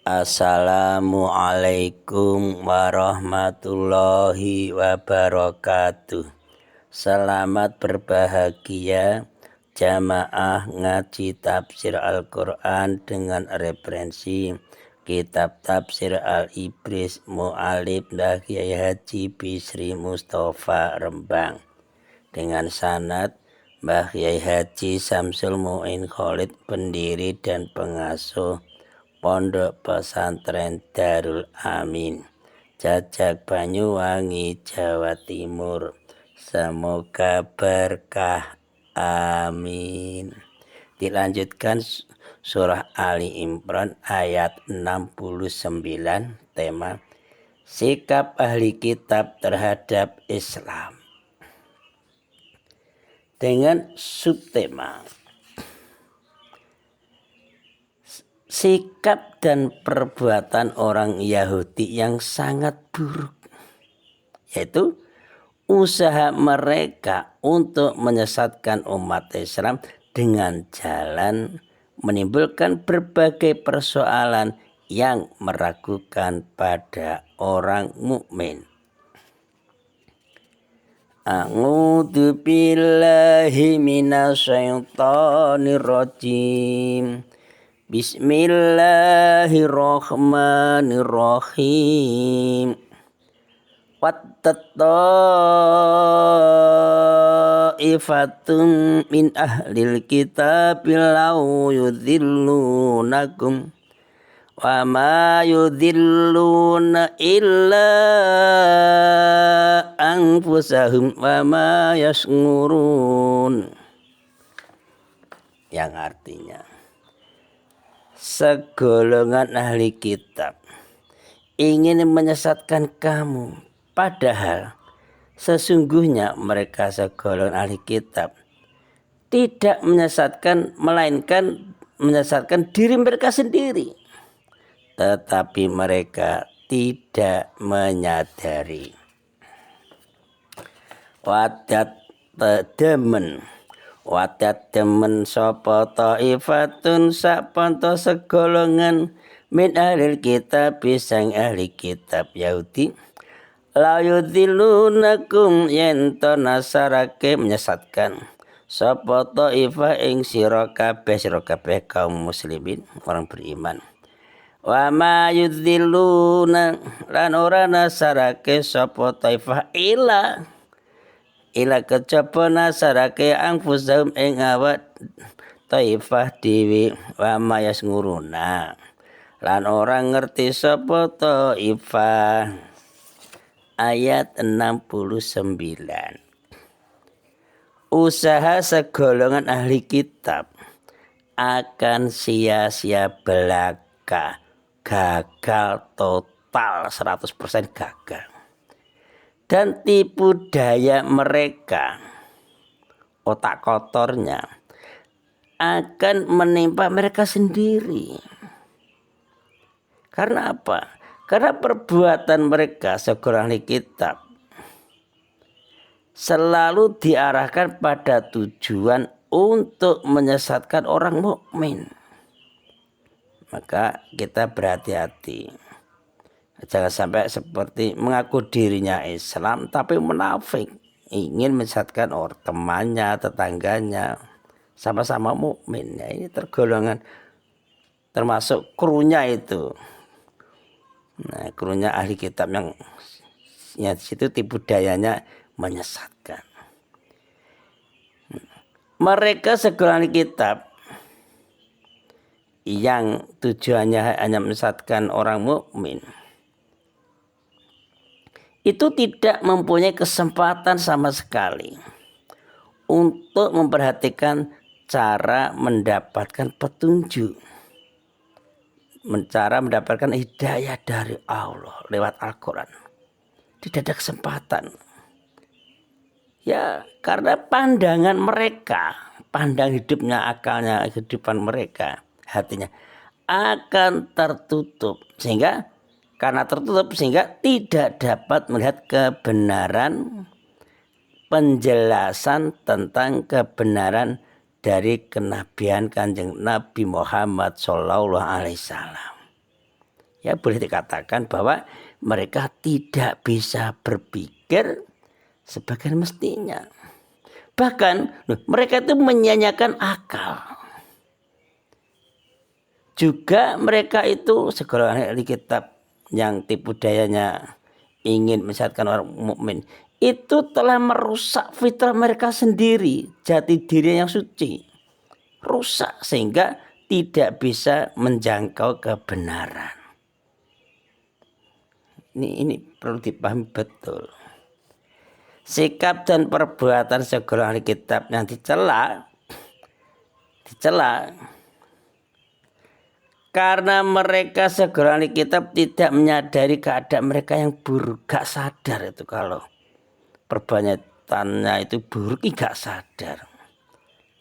Assalamualaikum warahmatullahi wabarakatuh. Selamat berbahagia jamaah ngaji tafsir Al-Quran dengan referensi kitab tafsir Al-Ibris Mu'alib Mbah Kyai Haji Bisri Mustafa Rembang dengan sanad Mbah Kyai Haji Samsul Mu'in Khalid, pendiri dan pengasuh Pondok Pesantren Darul Amin, Jajak Banyuwangi, Jawa Timur. Semoga berkah, amin. Dilanjutkan surah Ali Imran ayat 69, tema sikap ahli kitab terhadap Islam, dengan subtema sikap dan perbuatan orang Yahudi yang sangat buruk, yaitu usaha mereka untuk menyesatkan umat Islam dengan jalan menimbulkan berbagai persoalan yang meragukan pada orang mukmin. A'udzu billahi minasyaitonir rajim. Bismillahirrahmanirrahim. Watta'ifatun min ahlil kitabi law yudhillunakum wa ma yudhilluna illa anfusahum wa ma yash'urun, yang artinya segolongan ahli kitab ingin menyesatkan kamu, padahal sesungguhnya mereka segolongan ahli kitab tidak menyesatkan, melainkan menyesatkan diri mereka sendiri, tetapi mereka tidak menyadari. Wadat demen sapa ta'ifatun sapanto segolongan min ahli kitab sang ahli kitab Yahudi la yudhilunakum yen to nasarake menyesatkan sapa ta'ifah ing sira kabeh kaum muslimin orang beriman. Wa ma yudhiluna lan ora nasarake sapa ta'ifah ila kejaba nasarake anfusahum ing awak taifah dewi. Wa mayas nguruna lan orang ngerti sapa taifah. Ayat 69. Usaha segolongan ahli kitab akan sia-sia belaka, gagal total, 100% gagal. Dan tipu daya mereka, otak kotornya, akan menimpa mereka sendiri. Karena apa? Karena perbuatan mereka segolongan ahli kitab selalu diarahkan pada tujuan untuk menyesatkan orang mukmin. Maka kita berhati-hati. Jangan sampai seperti mengaku dirinya Islam tapi munafik, ingin menyesatkan orang temannya, tetangganya, sama-sama mukmin. Ya, ini tergolongan termasuk krunya itu. Nah, krunya ahli kitab yang situ tipu dayanya menyesatkan. Mereka segolongan ahli kitab yang tujuannya hanya menyesatkan orang mukmin itu tidak mempunyai kesempatan sama sekali untuk memperhatikan cara mendapatkan petunjuk, cara mendapatkan hidayah dari Allah lewat Al-Quran. Tidak ada kesempatan. Ya, karena pandangan mereka, pandang hidupnya, akalnya, kehidupan mereka, hatinya akan tertutup, karena tertutup sehingga tidak dapat melihat kebenaran, penjelasan tentang kebenaran dari kenabian Kanjeng Nabi Muhammad Sallallahu Alaihi Wasallam. Ya boleh dikatakan bahwa mereka tidak bisa berpikir sebagaimana mestinya. Bahkan mereka itu menyanyiakan akal. Juga mereka itu segala ahli kitab yang tipu dayanya ingin menyesatkan orang mukmin itu telah merusak fitrah mereka sendiri, jati diri yang suci. Rusak sehingga tidak bisa menjangkau kebenaran. Ini perlu dipahami betul. Sikap dan perbuatan segala ahli kitab yang dicela karena mereka segala ahli kitab tidak menyadari keadaan mereka yang buruk, gak sadar itu kalau perbuatannya itu buruk, gak sadar.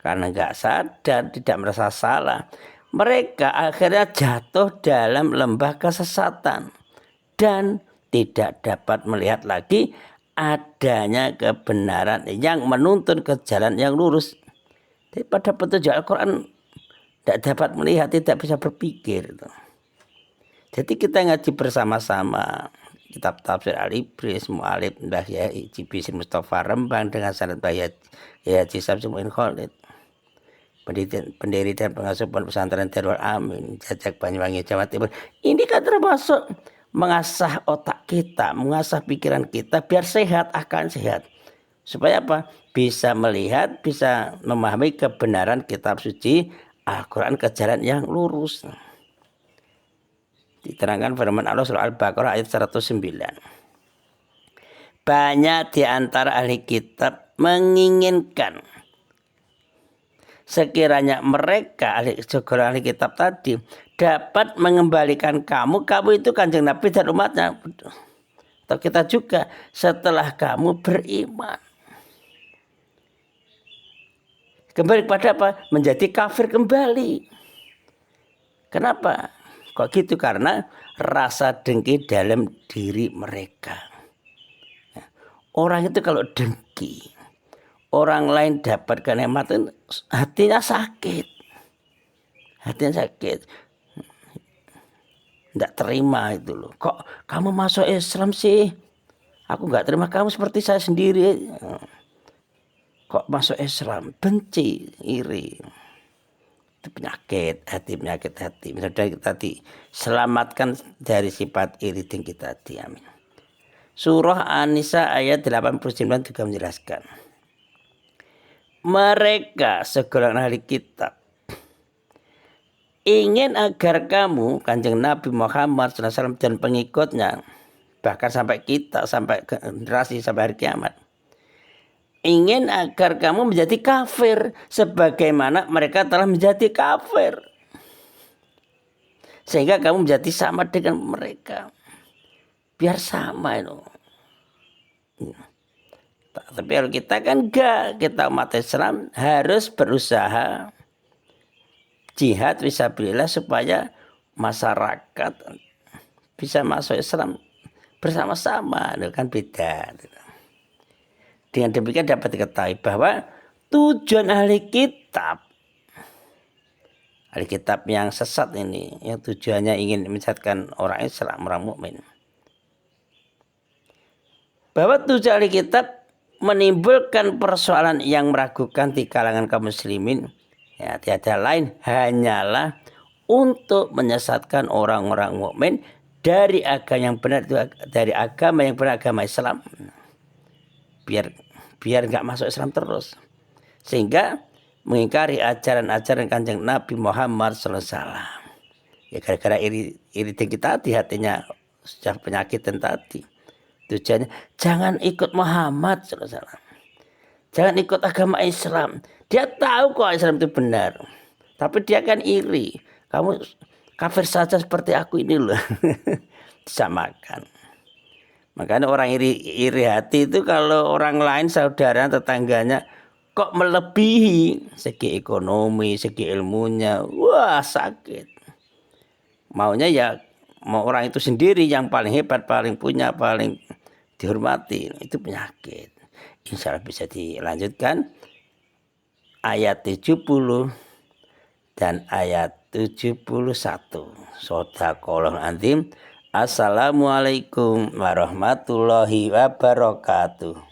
Karena gak sadar, tidak merasa salah, mereka akhirnya jatuh dalam lembah kesesatan dan tidak dapat melihat lagi adanya kebenaran yang menuntun ke jalan yang lurus. Jadi pada petunjuk Al-Quran tidak dapat melihat, tidak bisa berpikir. Jadi kita ngaji bersama-sama kitab tafsir Al-Ibris, Mu'alib, Mbah Yai Bisri Mustafa Rembang dengan sanad Mbah Yai Samsul Muin Khalid, pendiri dan pengasuh pesantren Darul Amin, Jajak Banyuwangi, Jawa Timur. Ini kan termasuk mengasah otak kita, mengasah pikiran kita biar sehat, akan sehat. Supaya apa? Bisa melihat, bisa memahami kebenaran kitab suci Al-Quran ke jalan yang lurus. Diterangkan firman Allah surah Al-Baqarah ayat 109. Banyak di antara ahli kitab menginginkan sekiranya mereka ahli kitab tadi dapat mengembalikan kamu itu Kanjeng Nabi dan umatnya, atau kita juga setelah kamu beriman. Kembali kepada apa? Menjadi kafir kembali. Kenapa? Kok gitu? Karena rasa dengki dalam diri mereka. Orang itu kalau dengki, orang lain dapat kenikmatan, hatinya sakit. Tidak terima itu loh. Kok kamu masuk Islam sih? Aku nggak terima kamu seperti saya sendiri. Kok masuk Islam? Benci, iri. Itu penyakit hati. Misalnya kita diselamatkan dari sifat iri dengki tadi. Amin. Surah An-Nisa ayat 89 juga menjelaskan. Mereka segolongan ahli kitab ingin agar kamu, Kanjeng Nabi Muhammad SAW dan pengikutnya, bahkan sampai kita, sampai generasi, sampai hari kiamat, ingin agar kamu menjadi kafir sebagaimana mereka telah menjadi kafir, sehingga kamu menjadi sama dengan mereka, biar sama itu. Tapi kalau kita kan enggak, kita umat Islam harus berusaha jihad fisabilillah supaya masyarakat bisa masuk Islam bersama-sama, itu kan beda. Dengan demikian dapat diketahui bahwa tujuan ahli kitab yang sesat ini, yang tujuannya ingin menyesatkan orang Islam, orang mukmin, bahwa tujuan ahli kitab menimbulkan persoalan yang meragukan di kalangan kaum muslimin, ya tiada lain hanyalah untuk menyesatkan orang-orang mukmin dari agama yang benar, dari agama yang benar, agama Islam, biar nggak masuk Islam terus, sehingga mengingkari ajaran-ajaran Kanjeng Nabi Muhammad SAW. Ya gara-gara iri dengki tadi, hatinya sudah penyakitan tadi. Tujuannya jangan ikut Muhammad SAW, jangan ikut agama Islam. Dia tahu kok Islam itu benar, tapi dia kan iri. Kamu kafir saja seperti aku ini loh. Disamakan. Makanya orang iri hati itu kalau orang lain, saudara, tetangganya kok melebihi segi ekonomi, segi ilmunya, wah sakit. Maunya ya mau orang itu sendiri yang paling hebat, paling punya, paling dihormati. Itu penyakit. Insya Allah bisa dilanjutkan ayat 70 dan ayat 71. Shadaqallahul Azim. Assalamualaikum warahmatullahi wabarakatuh.